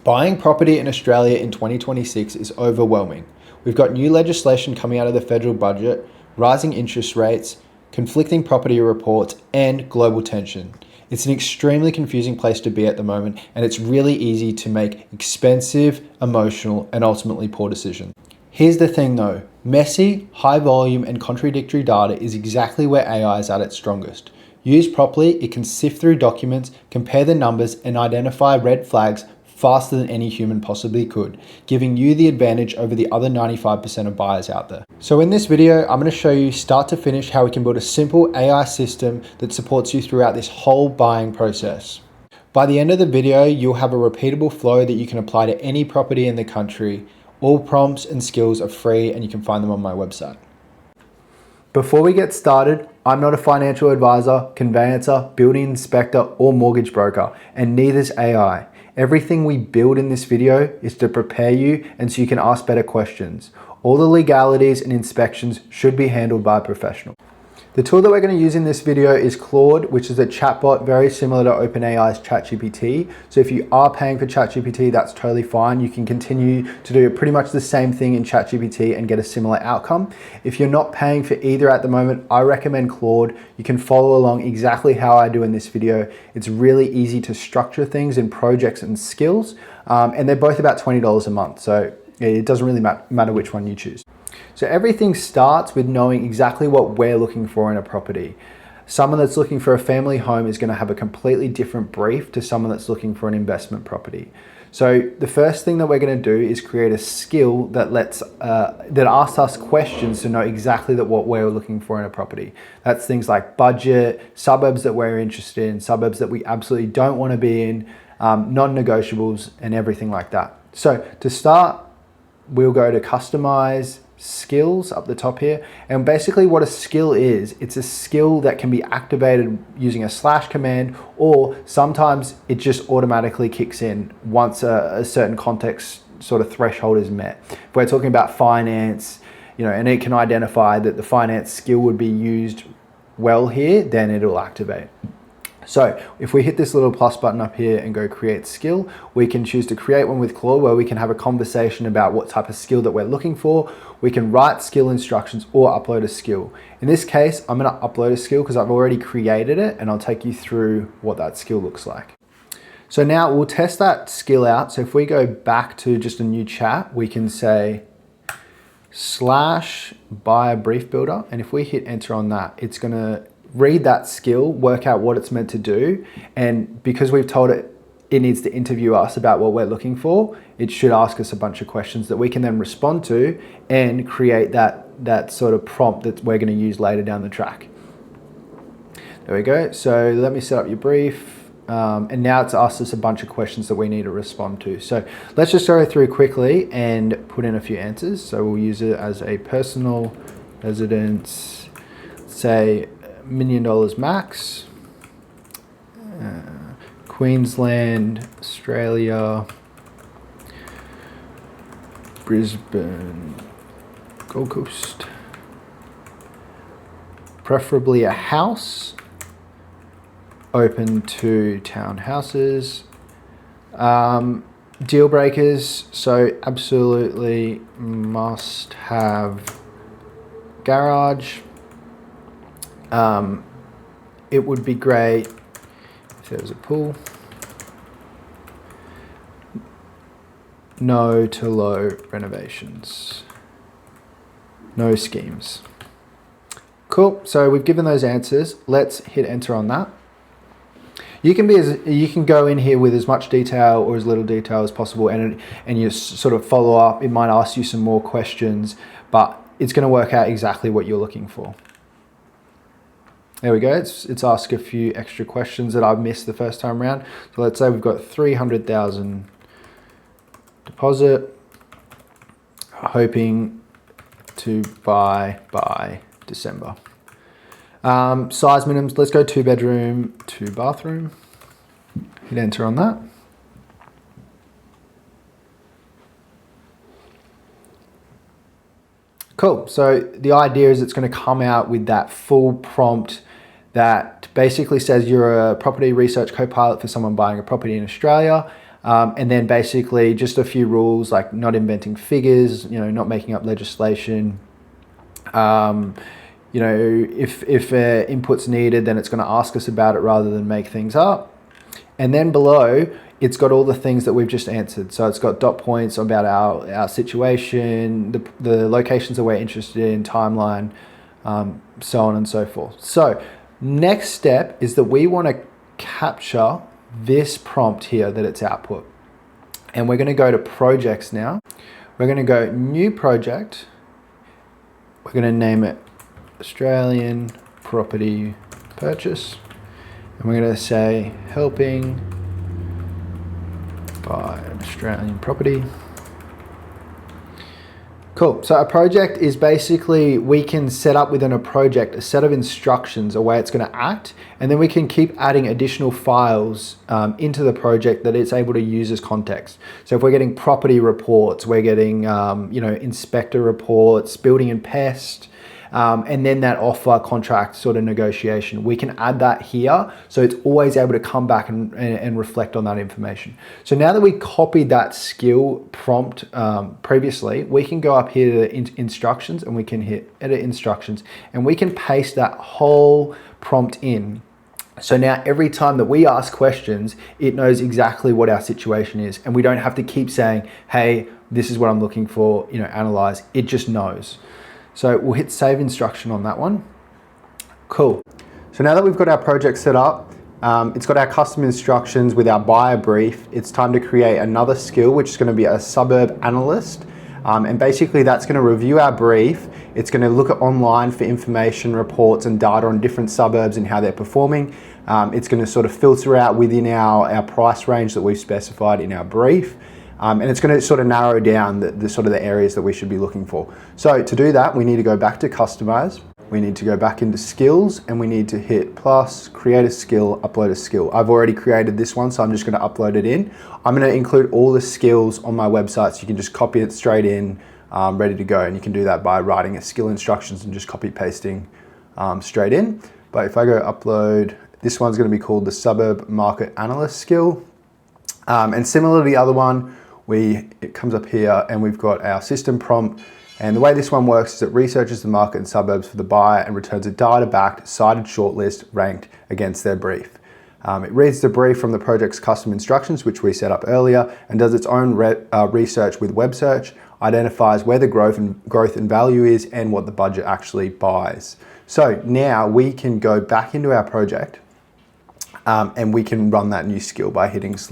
Buying property in Australia in 2026 is overwhelming. We've got new legislation coming out of the federal budget, rising interest rates, conflicting property reports, and global tension. It's an extremely confusing place to be at the moment, and it's really easy to make expensive, emotional, and ultimately poor decisions. Here's the thing though, messy, high volume, and contradictory data is exactly where AI is at its strongest. Used properly, it can sift through documents, compare the numbers, and identify red flags faster than any human possibly could, giving you the advantage over the other 95% of buyers out there. So in this video, I'm going to show you start to finish how we can build a simple AI system that supports you throughout this whole buying process. By the end of the video, you'll have a repeatable flow that you can apply to any property in the country. All prompts and skills are free and you can find them on my website. Before we get started, I'm not a financial advisor, conveyancer, building inspector, or mortgage broker, and neither is AI. Everything we build in this video is to prepare you and so you can ask better questions. All the legalities and inspections should be handled by a professional. The tool that we're going to use in this video is Claude, which is a chatbot very similar to OpenAI's ChatGPT. So if you are paying for ChatGPT, that's totally fine. You can continue to do pretty much the same thing in ChatGPT and get a similar outcome. If you're not paying for either at the moment, I recommend Claude. You can follow along exactly how I do in this video. It's really easy to structure things in projects and skills, and they're both about $20 a month. So it doesn't really matter which one you choose. So everything starts with knowing exactly what we're looking for in a property. Someone that's looking for a family home is going to have a completely different brief to someone that's looking for an investment property. So the first thing that we're going to do is create a skill that asks us questions to know exactly what we're looking for in a property. That's things like budget, suburbs that we're interested in, suburbs that we absolutely don't want to be in, non-negotiables, and everything like that. So to start, we'll go to customize skills up the top here, and basically what a skill is, it's a skill that can be activated using a / command, or sometimes it just automatically kicks in once a certain context sort of threshold is met. If we're talking about finance, and it can identify that the finance skill would be used well here, then it'll activate. So if we hit this little plus button up here and go create skill, we can choose to create one with Claude where we can have a conversation about what type of skill that we're looking for. We can write skill instructions or upload a skill. In this case, I'm going to upload a skill because I've already created it, and I'll take you through what that skill looks like. So now we'll test that skill out. So if we go back to just a new chat, we can say /buyer brief builder. And if we hit enter on that, it's going to read that skill, work out what it's meant to do, and because we've told it needs to interview us about what we're looking for, it should ask us a bunch of questions that we can then respond to and create that sort of prompt that we're going to use later down the track. There we go. So let me set up your brief, and now it's asked us a bunch of questions that we need to respond to. So let's just go through quickly and put in a few answers. So we'll use it as a personal residence, say $1 million max, Queensland, Australia, Brisbane, Gold Coast, preferably a house, open to townhouses, deal breakers, so absolutely must have garage. It would be great if there was a pool. No to low renovations. No schemes. Cool. So we've given those answers. Let's hit enter on that. You can go in here with as much detail or as little detail as possible, and you sort of follow up. It might ask you some more questions, but it's going to work out exactly what you're looking for. There we go. It's asked a few extra questions that I've missed the first time around. So let's say we've got 300,000 deposit, hoping to buy by December. Size minimums, let's go 2 bedroom, 2 bathroom. Hit enter on that. Cool. So the idea is it's going to come out with that full prompt that basically says you're a property research co-pilot for someone buying a property in Australia. And then basically just a few rules like not inventing figures, not making up legislation. If input's needed, then it's going to ask us about it rather than make things up. And then below, it's got all the things that we've just answered. So it's got dot points about our situation, the locations that we're interested in, timeline, so on and so forth. So next step is that we want to capture this prompt here that it's output. And we're going to go to projects now. We're going to go new project. We're going to name it Australian property purchase. And we're going to say helping buy Australian property. Cool. So a project is basically, we can set up within a project a set of instructions, a way it's going to act, and then we can keep adding additional files into the project that it's able to use as context. So if we're getting property reports, we're getting inspector reports, building and pest, and then that offer contract sort of negotiation. We can add that here, so it's always able to come back and reflect on that information. So now that we copied that skill prompt previously, we can go up here to instructions and we can hit edit instructions, and we can paste that whole prompt in. So now every time that we ask questions, it knows exactly what our situation is, and we don't have to keep saying, hey, this is what I'm looking for, analyze. It just knows. So we'll hit save instruction on that one. Cool. So now that we've got our project set up, it's got our custom instructions with our buyer brief. It's time to create another skill, which is going to be a suburb analyst. And basically that's going to review our brief. It's going to look at online for information, reports and data on different suburbs and how they're performing. It's going to sort of filter out within our price range that we've specified in our brief. And it's going to sort of narrow down the areas that we should be looking for. So to do that, we need to go back to customize. We need to go back into skills, and we need to hit plus, create a skill, upload a skill. I've already created this one, so I'm just going to upload it in. I'm going to include all the skills on my website, so you can just copy it straight in, ready to go. And you can do that by writing a skill instructions and just copy pasting straight in. But if I go upload, this one's going to be called the suburb market analyst skill. And similar to the other one, it comes up here and we've got our system prompt. And the way this one works is it researches the market and suburbs for the buyer and returns a data-backed, cited shortlist ranked against their brief. It reads the brief from the project's custom instructions, which we set up earlier, and does its own research with web search, identifies where the growth and value is and what the budget actually buys. So now we can go back into our project and we can run that new skill by hitting /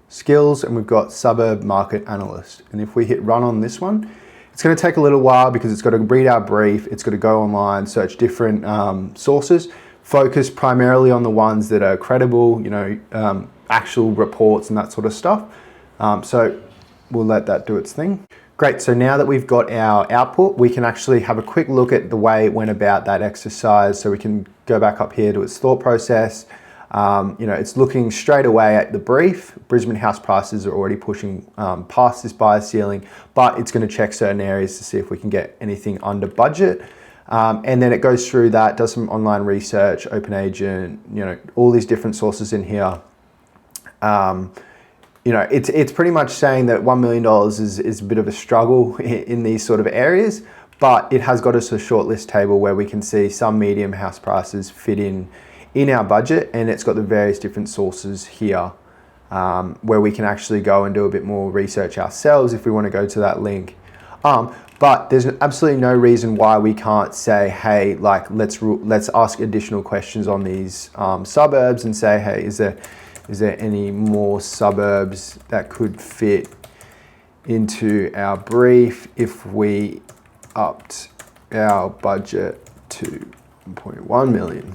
skills, and we've got suburb market analyst. And if we hit run on this one, it's going to take a little while because it's got to read our brief, it's got to go online, search different sources, focus primarily on the ones that are credible, actual reports and that sort of stuff. So we'll let that do its thing. Great, so now that we've got our output, we can actually have a quick look at the way it went about that exercise. So we can go back up here to its thought process. It's looking straight away at the brief. Brisbane house prices are already pushing past this buyer ceiling, but it's going to check certain areas to see if we can get anything under budget. And then it goes through that, does some online research, open agent, all these different sources in here. It's pretty much saying that $1 million is a bit of a struggle in these sort of areas, but it has got us a shortlist table where we can see some medium house prices fit in our budget, and it's got the various different sources here where we can actually go and do a bit more research ourselves if we want to go to that link. But there's absolutely no reason why we can't say, hey, let's ask additional questions on these suburbs and say, hey, is there any more suburbs that could fit into our brief if we upped our budget to 1.1 million?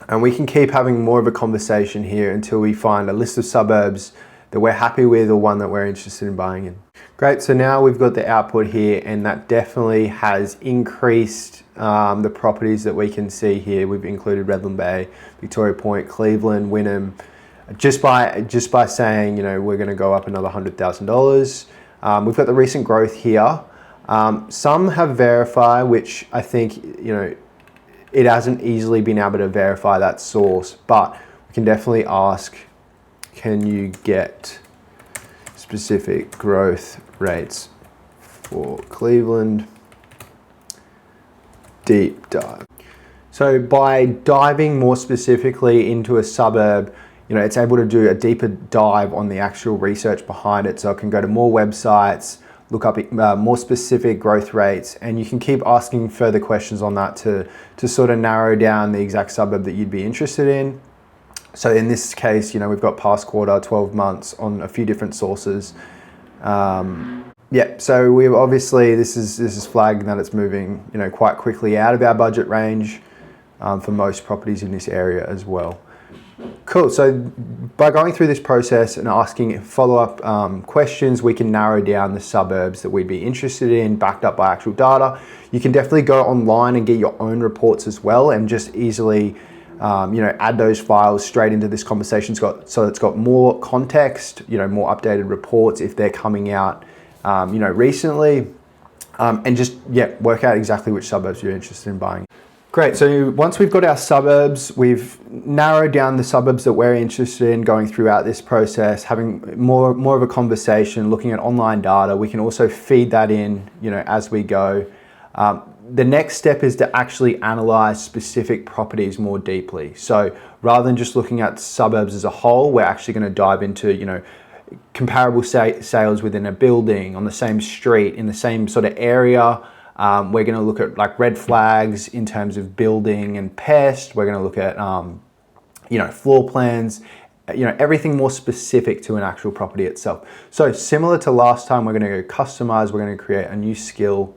And we can keep having more of a conversation here until we find a list of suburbs that we're happy with or one that we're interested in buying in. Great, so now we've got the output here, and that definitely has increased the properties that we can see here. We've included Redland Bay, Victoria Point, Cleveland, Wynnum, just by saying, we're going to go up another $100,000. We've got the recent growth here. Some have verify, which I think, it hasn't easily been able to verify that source, but we can definitely ask can you get specific growth rates for Cleveland? Deep dive. So by diving more specifically into a suburb, it's able to do a deeper dive on the actual research behind it. So it can go to more websites, look up more specific growth rates, and you can keep asking further questions on that to sort of narrow down the exact suburb that you'd be interested in. So in this case, we've got past quarter, 12 months on a few different sources. So we've obviously, this is flagging that it's moving, quite quickly out of our budget range for most properties in this area as well. Cool, so by going through this process and asking follow-up questions, we can narrow down the suburbs that we'd be interested in, backed up by actual data. You can definitely go online and get your own reports as well and just easily add those files straight into this conversation. So it's got more context, more updated reports if they're coming out, recently, and just, work out exactly which suburbs you're interested in buying. Great, so once we've got our suburbs, we've narrowed down the suburbs that we're interested in going throughout this process, having more of a conversation, looking at online data. We can also feed that in, as we go. The next step is to actually analyze specific properties more deeply. So rather than just looking at suburbs as a whole, we're actually going to dive into, comparable sales within a building, on the same street, in the same sort of area. We're going to look at like red flags in terms of building and pest. We're going to look at, floor plans, everything more specific to an actual property itself. So similar to last time, we're going to go customize. We're going to create a new skill.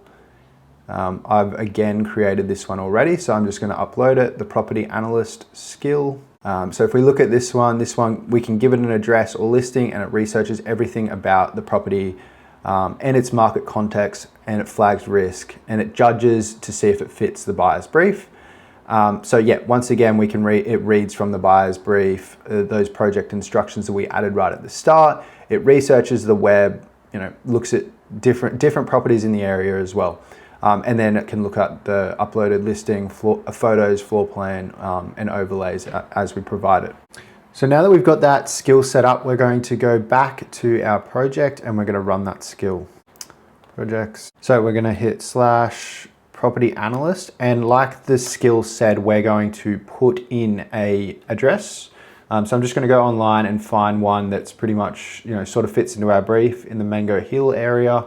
I've again created this one already, so I'm just going to upload it, the property analyst skill. So if we look at this one, we can give it an address or listing, and it researches everything about the property and its market context, and it flags risk, and it judges to see if it fits the buyer's brief. Once again, it reads from the buyer's brief, those project instructions that we added right at the start. It researches the web, looks at different properties in the area as well. And then it can look at the uploaded listing, photos, floor plan, and overlays as we provide it. So now that we've got that skill set up, we're going to go back to our project and we're going to run that skill. Projects. So we're going to hit /property analyst, and like the skill said, we're going to put in a address. So I'm just going to go online and find one that's pretty much, sort of fits into our brief in the Mango Hill area.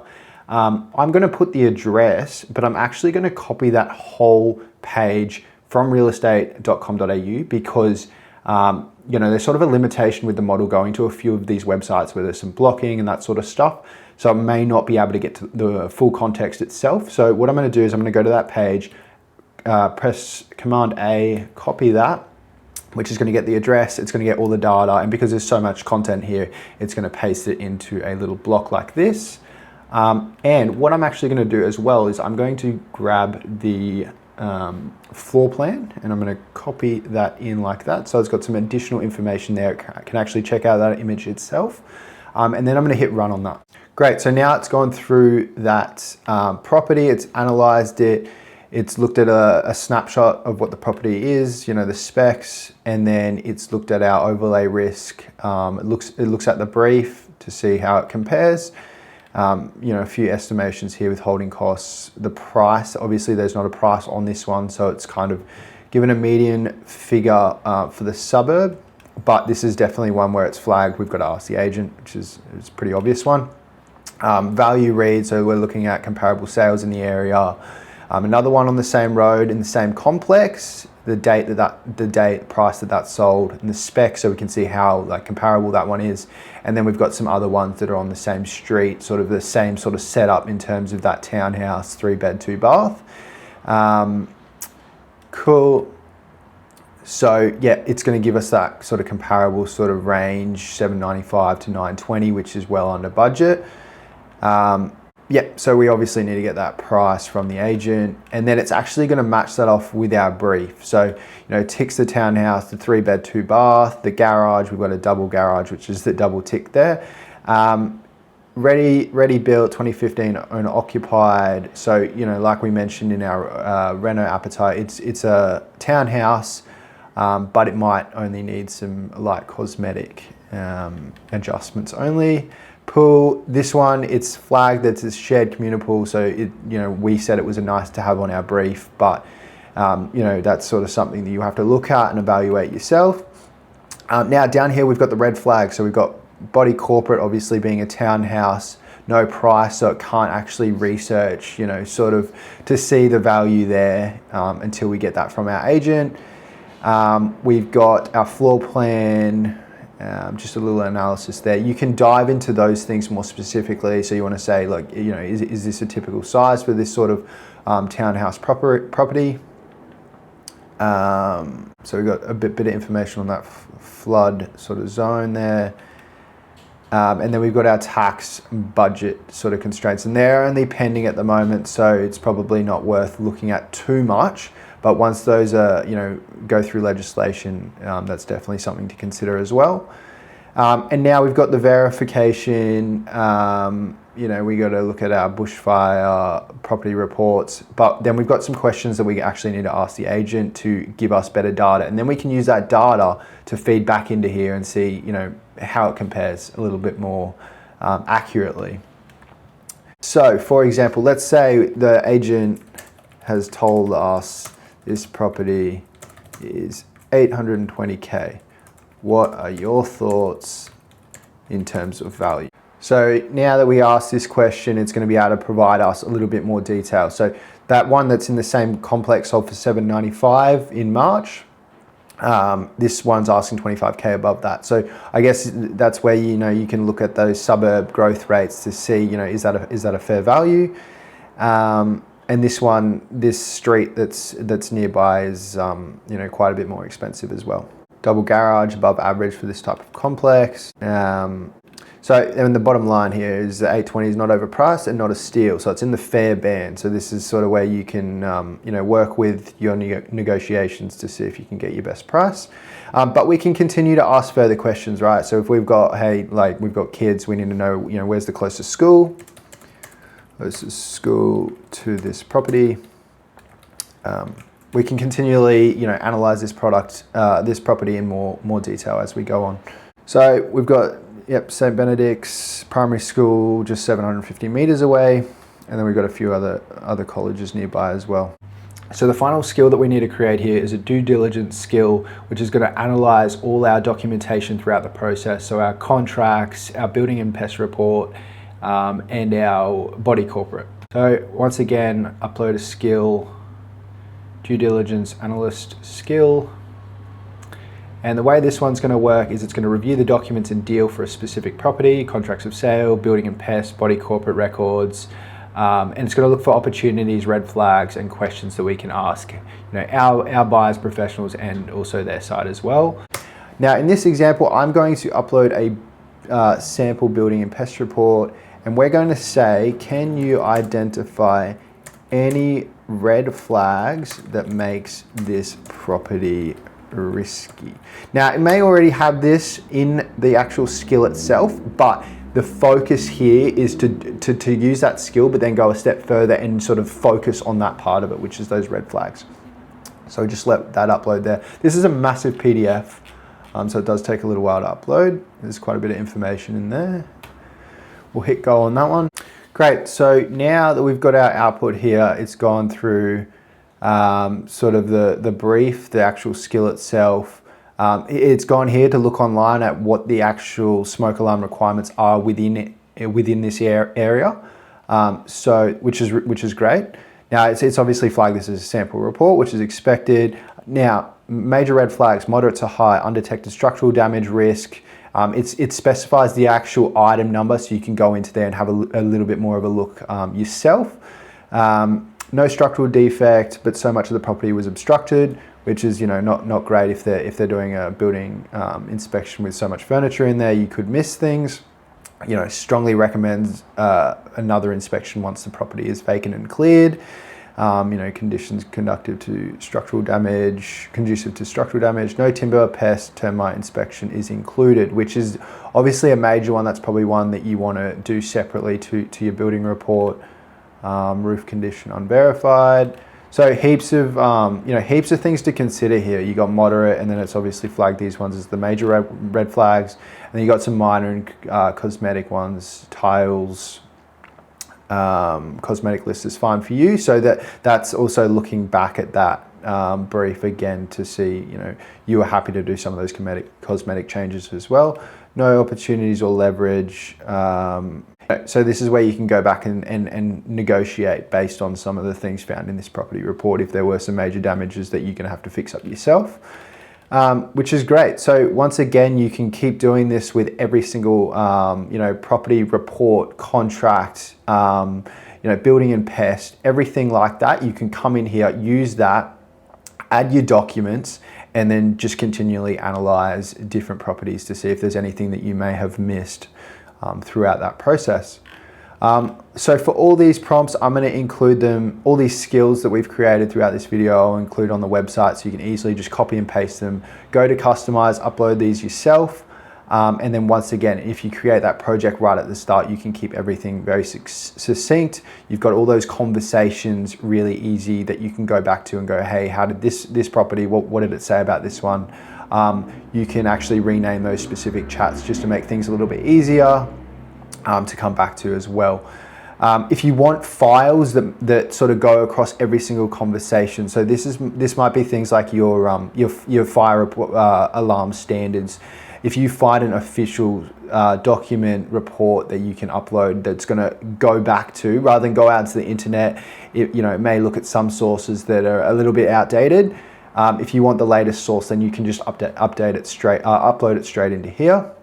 I'm going to put the address, but I'm actually going to copy that whole page from realestate.com.au because there's sort of a limitation with the model going to a few of these websites where there's some blocking and that sort of stuff. So I may not be able to get to the full context itself. So what I'm going to do is I'm going to go to that page, press Command A, copy that, which is going to get the address. It's going to get all the data. And because there's so much content here, it's going to paste it into a little block like this. And what I'm actually going to do as well is I'm going to grab the floor plan and I'm going to copy that in like that. So it's got some additional information there. I can actually check out that image itself. And then I'm going to hit run on that. Great. So now it's gone through that property. It's analyzed it. It's looked at a snapshot of what the property is, the specs, and then it's looked at our overlay risk. It looks at the brief to see how it compares. A few estimations here with holding costs. The price, obviously there's not a price on this one, so it's kind of given a median figure for the suburb, but this is definitely one where it's flagged. We've got to ask the agent, which is a pretty obvious one. Value read, so we're looking at comparable sales in the area. Another one on the same road in the same complex, the price that sold, and the spec, so we can see how comparable that one is. And then we've got some other ones that are on the same street, sort of the same sort of setup in terms of that townhouse, 3-bed, 2-bath. Cool. So it's going to give us that sort of comparable sort of range, $795 to $920, which is well under budget. So we obviously need to get that price from the agent, and then it's actually going to match that off with our brief. So, ticks the townhouse, the 3-bed, 2-bath, the garage. We've got a double garage, which is the double tick there. Ready built, 2015 owner occupied. So, like we mentioned in our reno appetite, it's a townhouse, but it might only need some light cosmetic adjustments only. Pool, this one, it's flagged that it's a shared communal pool, so it, we said it was a nice to have on our brief, but that's sort of something that you have to look at and evaluate yourself. Now down here we've got the red flag, so we've got body corporate obviously being a townhouse, no price, so it can't actually research, sort of to see the value there until we get that from our agent. We've got our floor plan, just a little analysis there. You can dive into those things more specifically. So you want to say, like, is this a typical size for this sort of townhouse property? So we've got a bit of information on that flood sort of zone there. And then we've got our tax budget sort of constraints, and they're only pending at the moment, so it's probably not worth looking at too much. But once those are, go through legislation, that's definitely something to consider as well. And now we've got the verification. We got to look at our bushfire property reports, but then we've got some questions that we actually need to ask the agent to give us better data, and then we can use that data to feed back into here and see, how it compares a little bit more accurately. So, for example, let's say the agent has told us this property is 820K. What are your thoughts in terms of value? So now that we asked this question, it's going to be able to provide us a little bit more detail. So that one that's in the same complex sold for $795 in March. This one's asking 25K above that. So I guess that's where, you can look at those suburb growth rates to see, is that a fair value? And this street that's nearby is, quite a bit more expensive as well. Double garage above average for this type of complex. And the bottom line here is the 820 is not overpriced and not a steal, so it's in the fair band. So this is sort of where you can, work with your negotiations to see if you can get your best price. But we can continue to ask further questions, right? So if we've got, we've got kids, we need to know, where's the closest school? Closest school to this property. We can continually, analyze this property in more detail as we go on. So we've got, St. Benedict's Primary School, just 750 meters away. And then we've got a few other colleges nearby as well. So the final skill that we need to create here is a due diligence skill, which is going to analyze all our documentation throughout the process. So our contracts, our building and pest report, and our body corporate. So once again, upload a skill, due diligence analyst skill. And the way this one's going to work is it's going to review the documents and deal for a specific property, contracts of sale, building and pest, body corporate records, and it's going to look for opportunities, red flags, and questions that we can ask, our buyers, professionals, and also their side as well. Now, in this example, I'm going to upload a sample building and pest report, and we're going to say, can you identify any red flags that makes this property risky? Now, it may already have this in the actual skill itself, but the focus here is to use that skill, but then go a step further and sort of focus on that part of it, which is those red flags. So just let that upload there. This is a massive PDF, so it does take a little while to upload. There's quite a bit of information in there. We'll hit go on that one. Great, so now that we've got our output here, it's gone through sort of the brief, the actual skill itself. It's gone here to look online at what the actual smoke alarm requirements are within this area, which is great. Now it's obviously flagged this as a sample report, which is expected. Now, major red flags, moderate to high, undetected structural damage risk. It specifies the actual item number, so you can go into there and have a little bit more of a look yourself. No structural defect, but so much of the property was obstructed, which is not great if they're doing a building inspection with so much furniture in there. You could miss things. Strongly recommends another inspection once the property is vacant and cleared. Conditions conducive to structural damage, no timber, pest, termite inspection is included, which is obviously a major one. That's probably one that you want to do separately to your building report. Roof condition unverified. So heaps of heaps of things to consider here. You got moderate, and then it's obviously flagged these ones as the major red flags, and then you got some minor and cosmetic ones. Tiles, cosmetic list is fine for you. So that's also looking back at that brief again to see, you were happy to do some of those cosmetic changes as well. No opportunities or leverage. So this is where you can go back and negotiate based on some of the things found in this property report if there were some major damages that you're going to have to fix up yourself, which is great. So once again, you can keep doing this with every single property report, contract, building and pest, everything like that. You can come in here, use that, add your documents, and then just continually analyze different properties to see if there's anything that you may have missed throughout that process. So for all these prompts, I'm going to include them, all these skills that we've created throughout this video, I'll include on the website so you can easily just copy and paste them, go to customize, upload these yourself. And then once again, if you create that project right at the start, you can keep everything very succinct. You've got all those conversations really easy that you can go back to and go, hey, how did this property, what did it say about this one? You can actually rename those specific chats just to make things a little bit easier to come back to as well. If you want files that sort of go across every single conversation, so this might be things like your fire alarm standards. If you find an official document report that you can upload that's going to go back to, rather than go out to the internet, it may look at some sources that are a little bit outdated. If you want the latest source, then you can just upload it straight into here.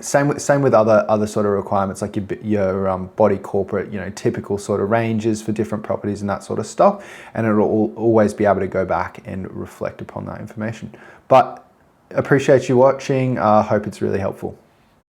Same with other sort of requirements like your body corporate, typical sort of ranges for different properties and that sort of stuff, and it'll always be able to go back and reflect upon that information. But appreciate you watching. Hope it's really helpful.